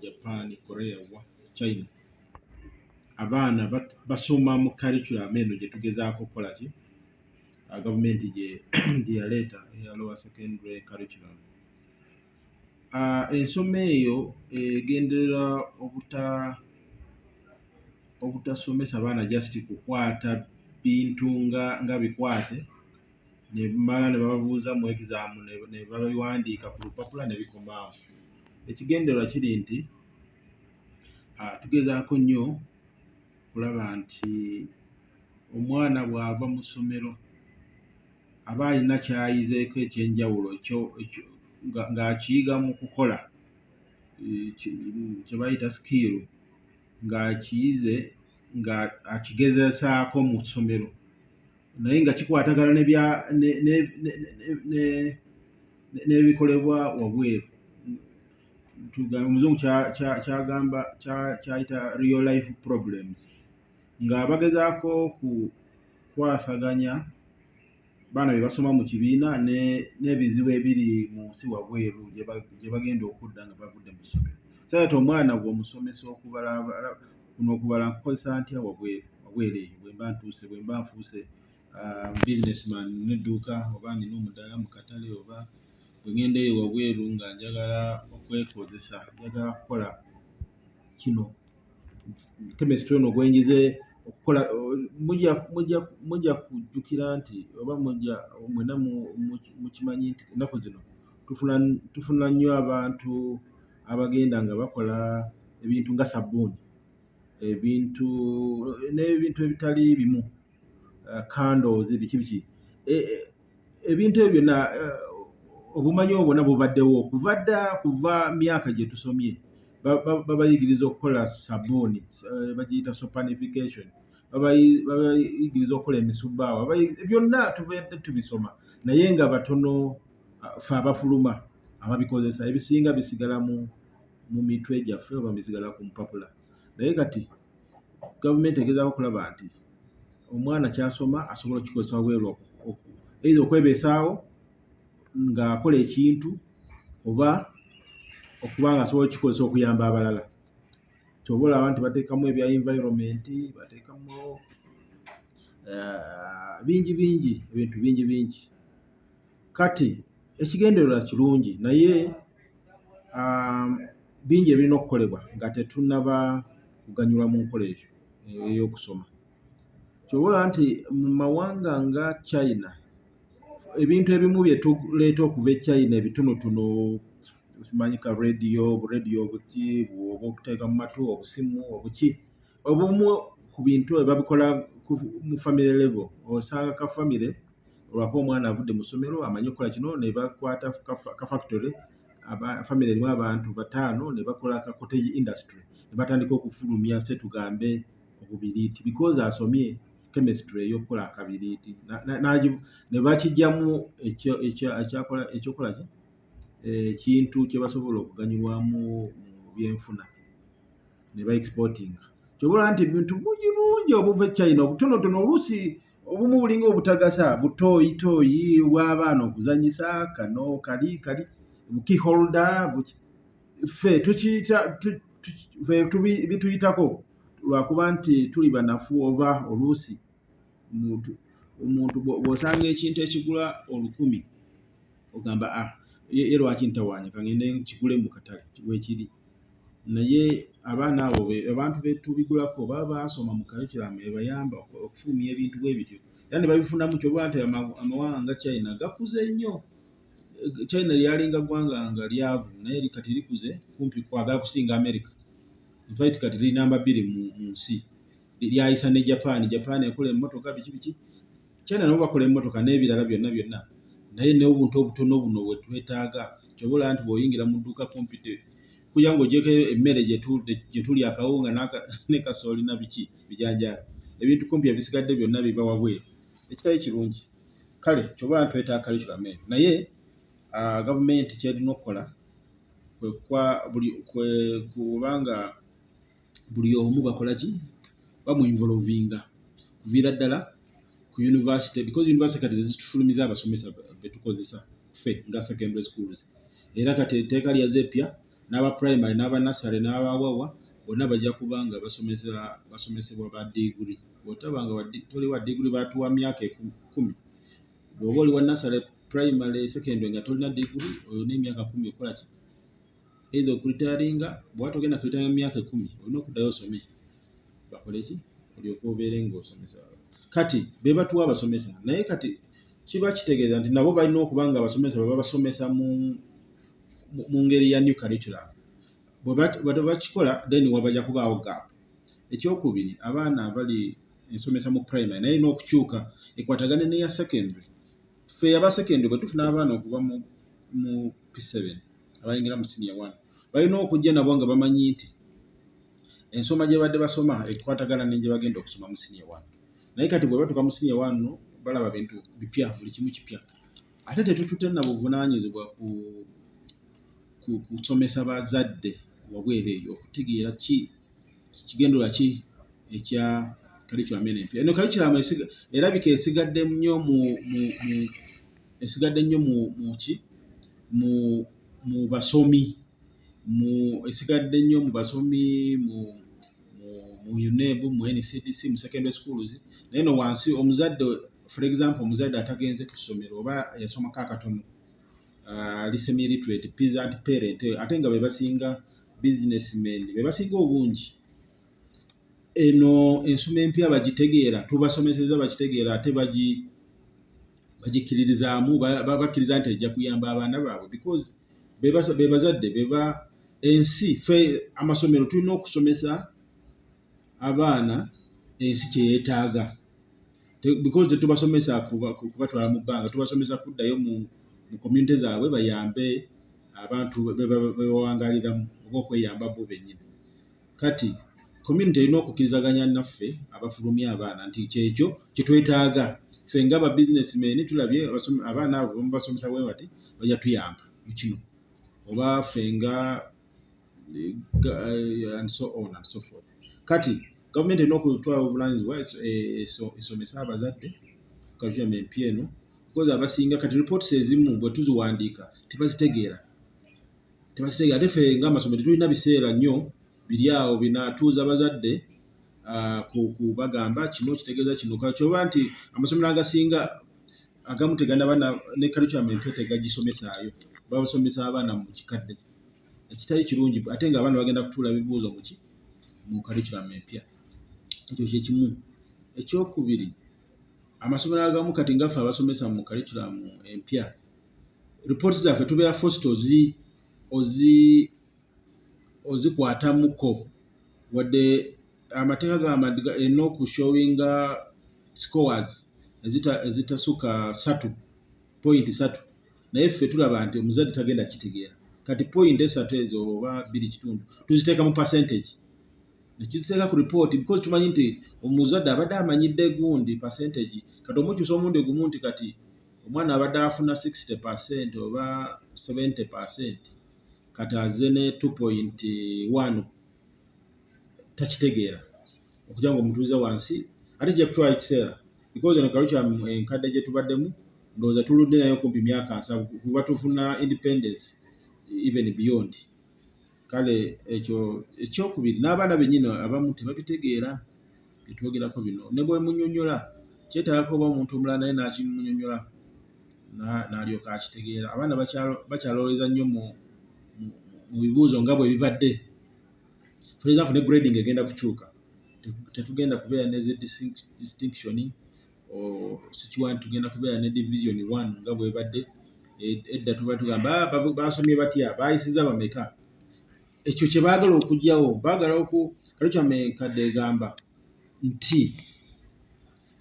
Japan, Korea wa China abaana basoma mu curriculum eno gye tugezaako okukola ki gavumenti gye yaleeta eya lower secondary curriculum. Ensoma eyo egenderera obutasomesa baana just kukwata bintu nga bikwate nebamala ne bababuuza mu exam ne babiwandiika ku lupapula ne bikomaawo. Ekigendererwa kiri nti tugezaako nnyo kulaba nti omwana bw'ava mu ssomero aba alina ky'ayizeeko ekyenjawulo ng'akiyiga mu kukola kye bayita skill ng'akiyize nga akigezesaako mu ssomero naye nga kikwatagana n'ebikolebwa wabweru. Omuzungu kyayita real life problems nga bagezaako kukwasaganya baana be basoma mu kibiina n'ebizibu ebiri mu nsi wabweru gye bagenda okudda nga bavudde mu ssomero. So ate omwana bw'omusomesa okubala nkukozesa ntya wabweru eyo bwe mba nfuuse businessman n'edduuka oba nina omudaala mu katale oba bwe ngenda eyo wabweru nga njagala okwekozesa njagala kukola kino chemistry ono gwenjize okukola mujja kujjukira nti oba mwena mukimanyi nti ennaku zino tufuna nnyo abantu abagenda nga bakola ebintu nga sabbuuni n'ebintu ebitali bimu candles biki ebintu ebyo byonna obumanyi obwo bwonna bubaddewo kuva myaka gye tusomye babayigiriza okukola sabbuuni bagiyita sopanification babayigiriza okukola emisubbaawa byonna tubadde tubisoma naye nga batono fe abafuluma ababikozesa ebisinga bisigala mu mitwe gyaffe oba bisigala ku mpapula. Naye kati gavumenti egezaako okulaba nti omwana kyasoma asobola okukikozesa wabweru either okwebeesaawo ng'akola ekintu oba okuba nga asobola okukikozesa okuyamba abalala. Kyoba olaba nti bateekamu ebya environment bateekamu ebintu bingi. Kati ekigendererwa kirungi naye bingi ebirina okukolebwa nga tetunnaba kuganyulwa mu nkola eyo ey'okusoma. Kyoba olaba nti mu mawanga nga China ebintu ebimu bye tuleeta okuva e China ebitonotono simanyi ka radio obuki oba okuteeka mu matu obusimu obuki obumu ku bintu babikola mu family level. Osanga ka family olwako omwana avudde mu ssomero amanyi okukola kino ne bakwata ka factory family erimu abantu 5 ne bakola ka cottage industry ne batandika okufulumya tugambe obubiriiti because asomye chemistry ey'okukola akabiriiti ne bakijjamu ekyokola ekintu kye basobola okuganyulwamu mu byenfuna ne ba exportinga. Kyobola nti ebintu bungi obuva e China obutonotono oluusi obumu bulinga obutagasa butooyitooyi bw'abaana okuzanyisa kano kali buki holder ffe bituyitako lwakuba nti tuli banafu oba oluusi omuntu bw'osanga ekintu ekigula 10,000 ogamba ye lwaki ntawaanya kangende kigule mu katale weekiri. Naye abaana abo abantu betubigulako baba basoma mu curriculum ebayamba okufulumya ebintu bwe bityo era ne babifunamu. Kyoba nti amawanga nga China gakuze nnyo. China lyalinga ggwanga nga lyavu naye kati likuze kumpi kwagala kusinga America. In fact kati liri namba 2 mu nsi lyayisa ne Japan ekola emmotoka biki China nabo bakola emmotoka n'ebirala byonna naye n'obuntu obutono buno bwe twetaaga. Kyoba olaba nti bw'oyingira mu dduuka kompite kugira ng'ogyeko emmere gye tuli akawunga ne kasooli na biki bijanjaalo ebintu kumpi ebisigadde byonna biva wabweru. Ekitali kirungi. Kale kyoba nti twetaaga curriculum eyo naye gavumenti kyerina okukola kubanga buli omu bakola ki bamuinvolvinga kuviira ddala ku university because university kati zitufulumiza abasomesa betukozesa ffe nga secondary schools era kati etteeka lyaze epya n'aba primary n'aba nursery n'aba wawa bonna bajja kuba nga basomesebwa ba diguli. Bw'otaba nga toli wa diguli batuwa myaka 10. Bw'oba oli wa nursery, primary, secondary nga tolina diguli, olina emyaka 10 okola ki? Either okulitaringa, bw'aba togenda kulitaringa myaka 10, olina okuddayo osome. Bakole ki? Olyoke obeere ng'osomesa. Kati be batuwa abasomesa, naye kati kiba kitegeeza nti nabo balina okuba nga abasomesa baba basomesa mu ngeri ya new curriculum. Bwe bakikola then wabajja kubaawo gap. Ekyokubiri, abaana abali ensomesa mu primary naye erina okukyuka ekwatagane n'eya secondary. Ffe aba secondary bwe tufuna abaana okuva mu P7 abayingira mu senior 1 balina okujja nabo nga bamanyi nti ensoma gye badde basoma ekwatagana n'egye bagenda okusoma mu senior 1. Naye kati bwe batuuka mu senior 1 no balaba bintu bipya, buli kimu kipya. Ate tetututte na buvunaanyizibwa ku kusomesa bazadde wabweru eyo okutegeera kigendererwa ki ekya curriculum empya. Eno curriculum erabika esigadde nnyo mu basomi, esigadde nnyo mu basomi mu UNEB, mu NCDC, mu secondary schools. Naye no wansi omuzadde, for example, omuzadde atagenze ku ssomero oba yasomako akatono, ali semi-literate, peasant parent, ate nga be basinga businessmen, be basinga obungi. Eno ensoma empya bagitegeera, tubasomeseza bakitegeera, ate bagikiririzaamu, bakkiriza nti ejja kuyamba abaana baabwe because be bazadde ensi. Ffe amasomero tulina okusomesa abaana ensi kye yeetaaga, because tetubasomesa kubatwala mu bbanga, tubasomesa kuddayo mu community zaabwe bayambe abantu bebawangaliramu oba okweyamba bo bennyini. Kati community erina okukkirizaganya naffe abafulumya abaana nti kyekyo kye twetaaga. Ffe nga aba businessmen tulabye abaana abo basomesa bwe bati bajja tuyamba mu kino, oba ffe nga and so on and so forth. Kati gavumenti erina okutwala obuvunaanyizibwa esomesa abazadde curriculum empya eno, because abasinga kati reports ezimu bwe tuziwandiika tebazitegeera. Ate ffe ng'amasomero tulina biseera nnyo biri awo binatuuza abazadde kubagamba kino kitegeeza kino. Kyoba nti amasomero agasinga agamu teganaba ne curriculum empya tegagisomesaayo, babasomesa abaana mu kikadde ekitali kirungi, ate nga abaana bagenda kutuula bibuuzo mu curriculum empya. Ekyo kye kimu. Ekyokubiri, amasomero agamu kati ngaffe abasomesa mu curriculum empya, reports zaffe tubeera forced ozikwatamuko wadde amateeka gamba erina okushowinga scores ezitasukka 3.3, naye ffe tulaba nti omuzadde tagenda kitegeera. Kati 3 ezo oba 2 tuziteeka mu percentage, nekiziteeka ku report because tumanyi nti omuzadde abadde amanyidde gundi percentage. Kati omukyusa omundi gumu nti kati omwana abadde afuna 60% oba 70%, kati aze ne 2.1 takitegeera, okugira ngo omutuuze wansi ate gye kutwala ekiseera because eno curriculum enkadde gye tubaddemu ndowooza tuludde nayo kumpi myaka 7 kuba tufuna independence even beyond. Kale ekyo ekyokubiri, n'abaana bennyini abamu tebabitegeera byetwogerako bino. Ne bwe munnyonnyola kyetaaga kuba omuntu omulala naye n'akimunnyonnyola n'alyoka akitegeera. Abaana bakyalowooza nnyo mu bibuuzo nga bwe bibadde. For example, ne grading egenda kukyuka, tetugenda kubeera ne distinction or situant, tugenda kubeera ne division 1 nga bwe badde edda. Tuba tugamba basomye batya, bayisiza bameka. Ekyo kye baagala okugyawo, baagala curriculum enkadde egamba nti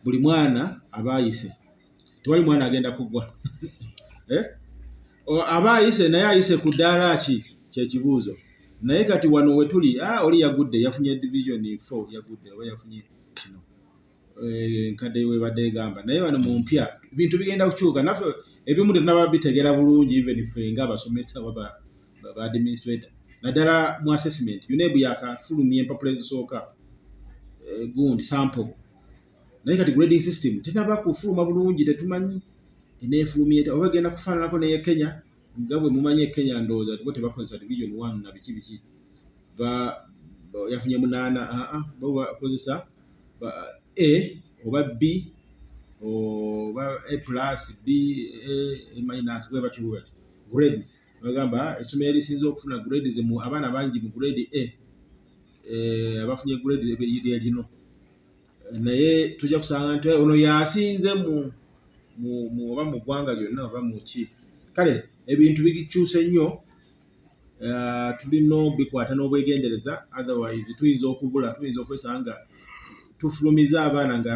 buli mwana abaayise, tewali mwana agenda kugwa. Abaayise naye ayise ku ddaala ki kyekibuuzo. Naye kati wano we tuli, oli yagudde, yafunye division 4, yagudde oba yafunye kino, enkadde we badde egamba. Naye wano mu mpya ebintu bigenda kukyuka, naffe ebimu tetunaba bitegeera bulungi even ffe ng'abasomesa ba administrator. Naddala mu assessment UNEB yakafulumya empapula ezisooka gundi sample, naye kati grading system tenaba kufuluma bulungi, tetumanyi eneefulumya oba egenda kufaananako n'eya Kenya nga bwe mumanyi Kenya ndowooza bo tebakozesa division 1 na biki yafunye 8 bo bakozesa A oba B oba A plus B A minus bwe batyo grades bagamba essomero erisinze okufuna grades mu abaana bangi mu grade A abafunye grade lino naye tujja kusanga nti ono yasinze mu oba mu ggwanga lyonna oba mu ki kale ebintu bikyuse nnyo tulina bikwata n'obwegendereza otherwise tuyinza okwesanga tufulumiza abaana nga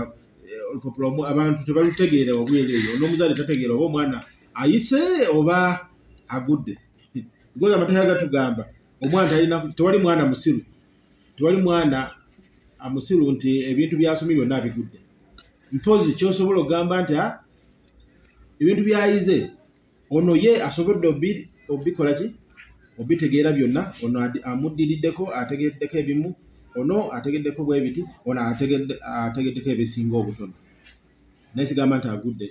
olupapula abantu tebalutegeera obwere eyo n'omuzadde tategeera oba omwana ayise oba agudde because amateeka gatugamba omwana tewali mwana musiru amusiru nti ebintu byasomye byonna abigudde mpozi kyosobola okugamba nti ebintu byayize ono ye asobodde obikola ki obitegeera byonna ono amuddirideko ategeddeko ebimu ono ategeddeko bwe biti ono ategeddeko ebisinga obutono naye sigamba nti agudde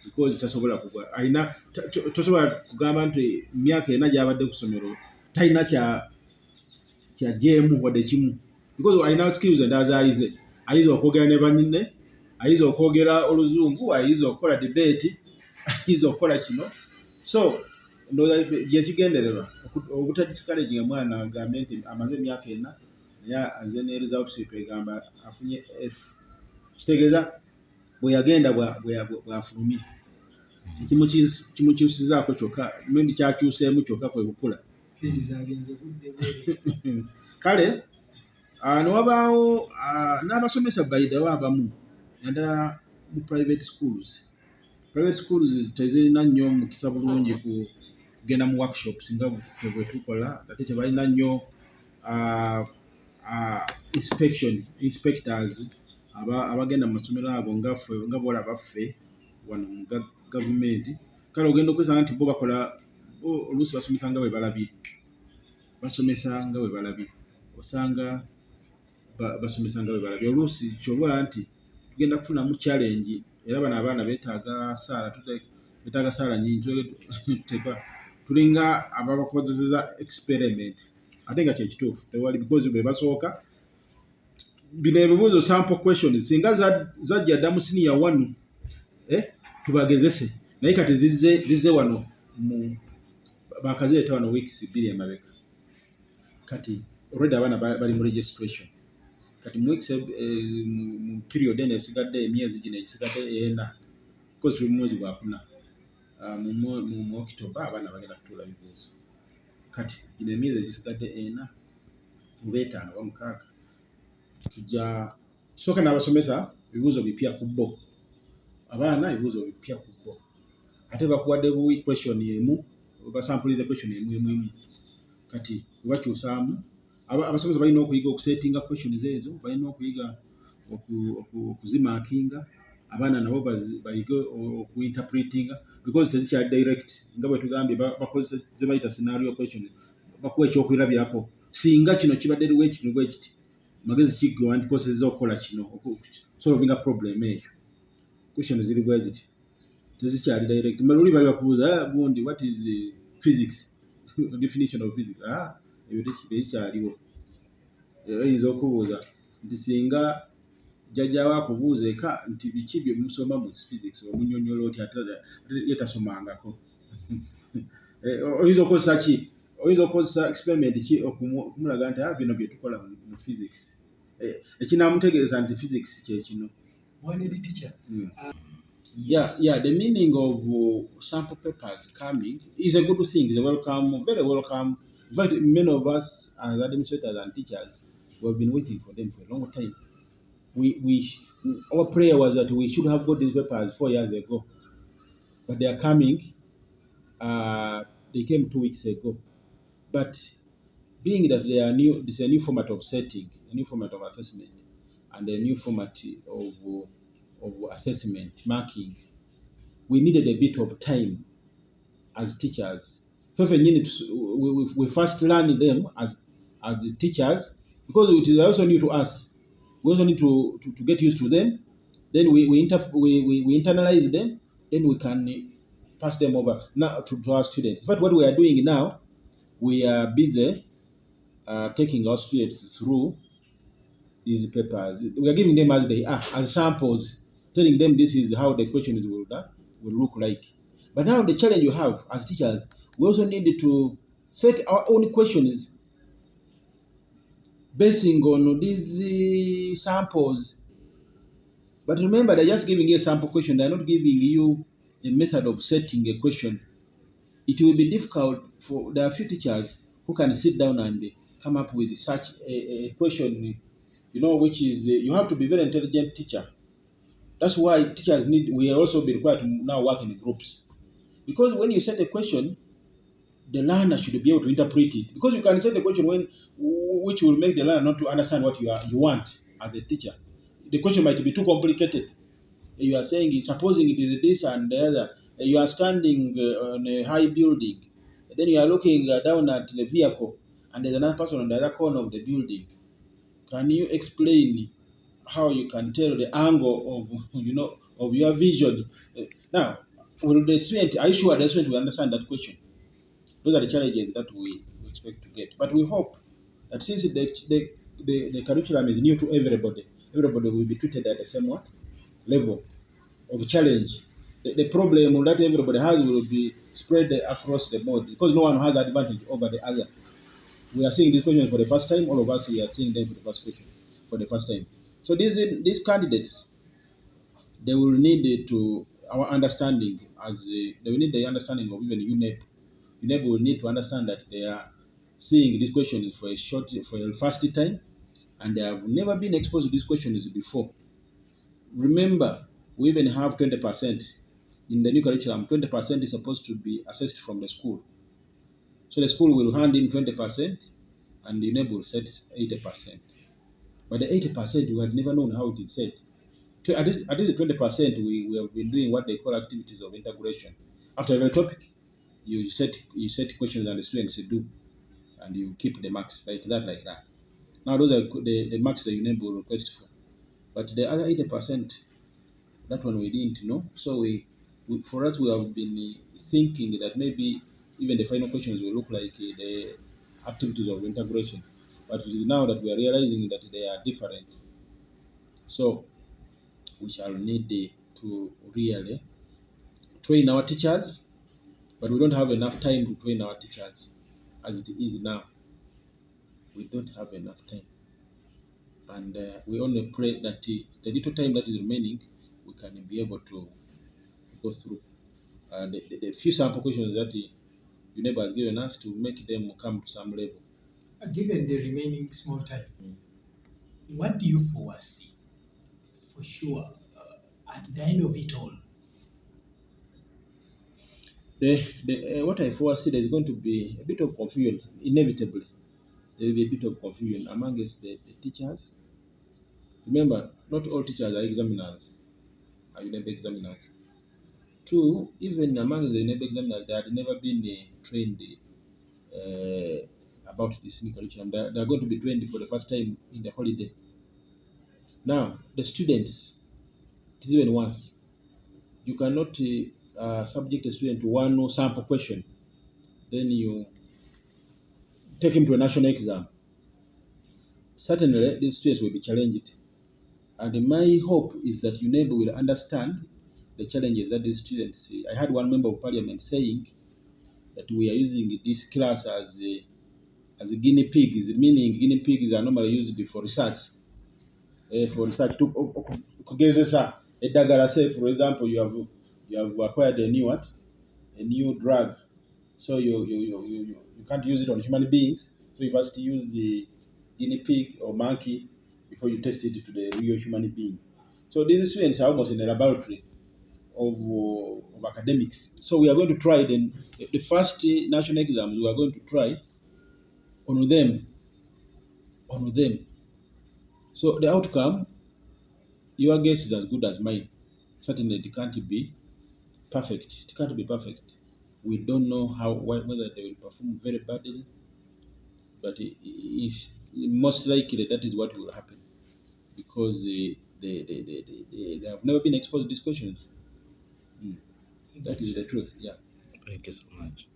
because tasobola kugwa tosobola kugamba nti myaka ena gy'abadde ku ssomero talina kya jeemu wadde kimu because alina skills endala ayize okwogera ne bannyine ayize okwogera oluzungu ayize okukola debate ayize okukola kino so gyekigendererwa obutadiscourage mwana agambe nti amaze emyaka ena naye aze ne result slip egamba afunye F kitegeeza bwe yagenda bwafulumye kimukyusizaako kyokka maybe kyakyuseemu kyokka kwe kukula kale newabaawo n'abasomesa bayidawo abamu naddala mu private schools tezirina nnyo mukisa bulungi kugenda mu workshops nga ffe bwe tukola ate tebalina nnyo inspectors abagenda mu masomero ago nga bola baffe wano mu gavumenti kale ogenda okwesanga nti bo bakola oluusi basomesa nga bwe balabye osanga basomesa nga bwe balabye oluusi kyobola nti tugenda kufunamu challenge era bano abaana beetaaga saala nyingi tulinga ababakozeseza experiment ate nga kyekituufu tewali because bwe basooka bino ebibuuzo sample questions singa zajja dda mu senior 1 tubagezese naye kati zizze wano bakazireeta wano weeks 2 emabega kati already abaana bali mu registration kati mu weeks mu period eno esigadde emyezi gino egisigadde 4 because tuli mu mwezi gwa 4 mu October abaana bagenda kutuula bibuuzo kati gino emyezi egisigadde 4 mu 5 oba 6 tujja sooka n'abasomesa ebibuuzo bipya ku bo abaana ebibuuzo bipya ku bo ate bakuwadde buwi question emu basampulize question emu kati bakyusaamu abasomesa balina okuyiga okusetinga questions ezo balina okuyiga okuzimakinga abaana nabo bayige okuinterpretinga because tezikyali direct nga bwe tugambye bakozesa ze bayita scenario question bakuwa ekyokwirabirako singa kino kibadde liwe kino bwe kiti magezi kiggwa nti kosezza okukola kino solving a problem eyo question ziri bwe ziti tezikyali direct maluli bali bakubuuza gundi what is physics definition of physics ebyo tekikyaliwo oyinza okubuuza nti singa jjajjaawo akubuuza eka nti biki bye musoma mu physics omunyonyola oti ate yetasomangako oyinza okukozesa experiment ki okumulaga nti bino bye tukola mu physics ekinaamutegeeza nti physics kyekino. Yeah, the meaning of sample papers coming is a good thing. It's a welcome, very welcome. But many of us as administrators and teachers, we have been waiting for them for a long time. Our prayer was that we should have got these papers 4 years ago, but they are coming. They came 2 weeks ago. But being that they are new, this is a new format of setting, a new format of assessment, and a new format of assessment, marking, we needed a bit of time as teachers. So we first learn them as the teachers, because it is also new to us. We also need to get used to them. Then we internalize them. Then we can pass them over now to our students. In fact, what we are doing now, we are busy taking our students through these papers. We are giving them as they are, as samples, telling them this is how the questions will look like. But now the challenge you have as teachers, we also need to set our own questions basing on these samples. But remember, they're just giving you a sample question. They're not giving you a method of setting a question. It will be difficult for there are few teachers who can sit down and come up with such a question, which is you have to be very intelligent teacher. That's why teachers we also be required to now work in groups. Because when you set a question, the learner should be able to interpret it. Because you can set a question which will make the learner not to understand what you want as a teacher. The question might be too complicated. You are saying, supposing it is this and the other, you are standing on a high building, then you are looking down at the vehicle, and there's another person on the other corner of the building. Can you explain how you can tell the angle of your vision? Now, will the student? Are you sure the student will understand that question? Those are the challenges that we expect to get. But we hope that since the curriculum is new to everybody will be treated at the same level of challenge. The problem that everybody has will be spread across the board because no one has advantage over the other. We are seeing this question for the first time. All of us we are seeing them for the first time. So these candidates, they will need our understanding they will need the understanding of even UNEP. UNEP will need to understand that they are seeing these questions for a first time, and they have never been exposed to these questions before. Remember, we even have 20% in the new curriculum. 20% is supposed to be assessed from the school. So the school will hand in 20%, and the UNEP will set 80%. But the 80%, we had never known how it is set. At least the 20%, we have been doing what they call activities of integration. After every topic, you set questions and the students do, and you keep the marks like that. Now those are the marks that UNEP will request for. But the other 80%, that one we didn't know. So for us, we have been thinking that maybe even the final questions will look like the activities of integration. But it is now that we are realizing that they are different. So we shall need to really train our teachers, but we don't have enough time to train our teachers as it is now. We don't have enough time. And we only pray that the little time that is remaining, we can be able to go through the few sample questions that UNEP has given us to make them come to some level. Given the remaining small time, what do you foresee for sure at the end of it all? What I foresee, there's going to be a bit of confusion, inevitably. There will be a bit of confusion amongst the teachers. Remember, not all teachers are examiners, are UNEP examiners. Two, even among the UNEP examiners, they had never been trained about this new curriculum. They are going to be trained for the first time in the holiday. Now, the students, it is even worse. You cannot subject a student to one sample question, then you take him to a national exam. Certainly, these students will be challenged. And my hope is that UNEB will understand the challenges that these students see. I had one member of parliament saying that we are using this class as guinea pigs, meaning guinea pigs are normally used for research. Kugezesa eddagala, say for example you have acquired a new drug, so you can't use it on human beings, so you first use the guinea pig or monkey before you test it to the real human being. So these students are almost in a laboratory of academics. So we are going to try the first national exams. We are going to try on them. So the outcome, your guess is as good as mine. Certainly, it can't be perfect. It can't be perfect. We don't know whether they will perform very badly, but it's most likely that is what will happen because they have never been exposed to these questions. That is the truth. Yeah. Thank you so much.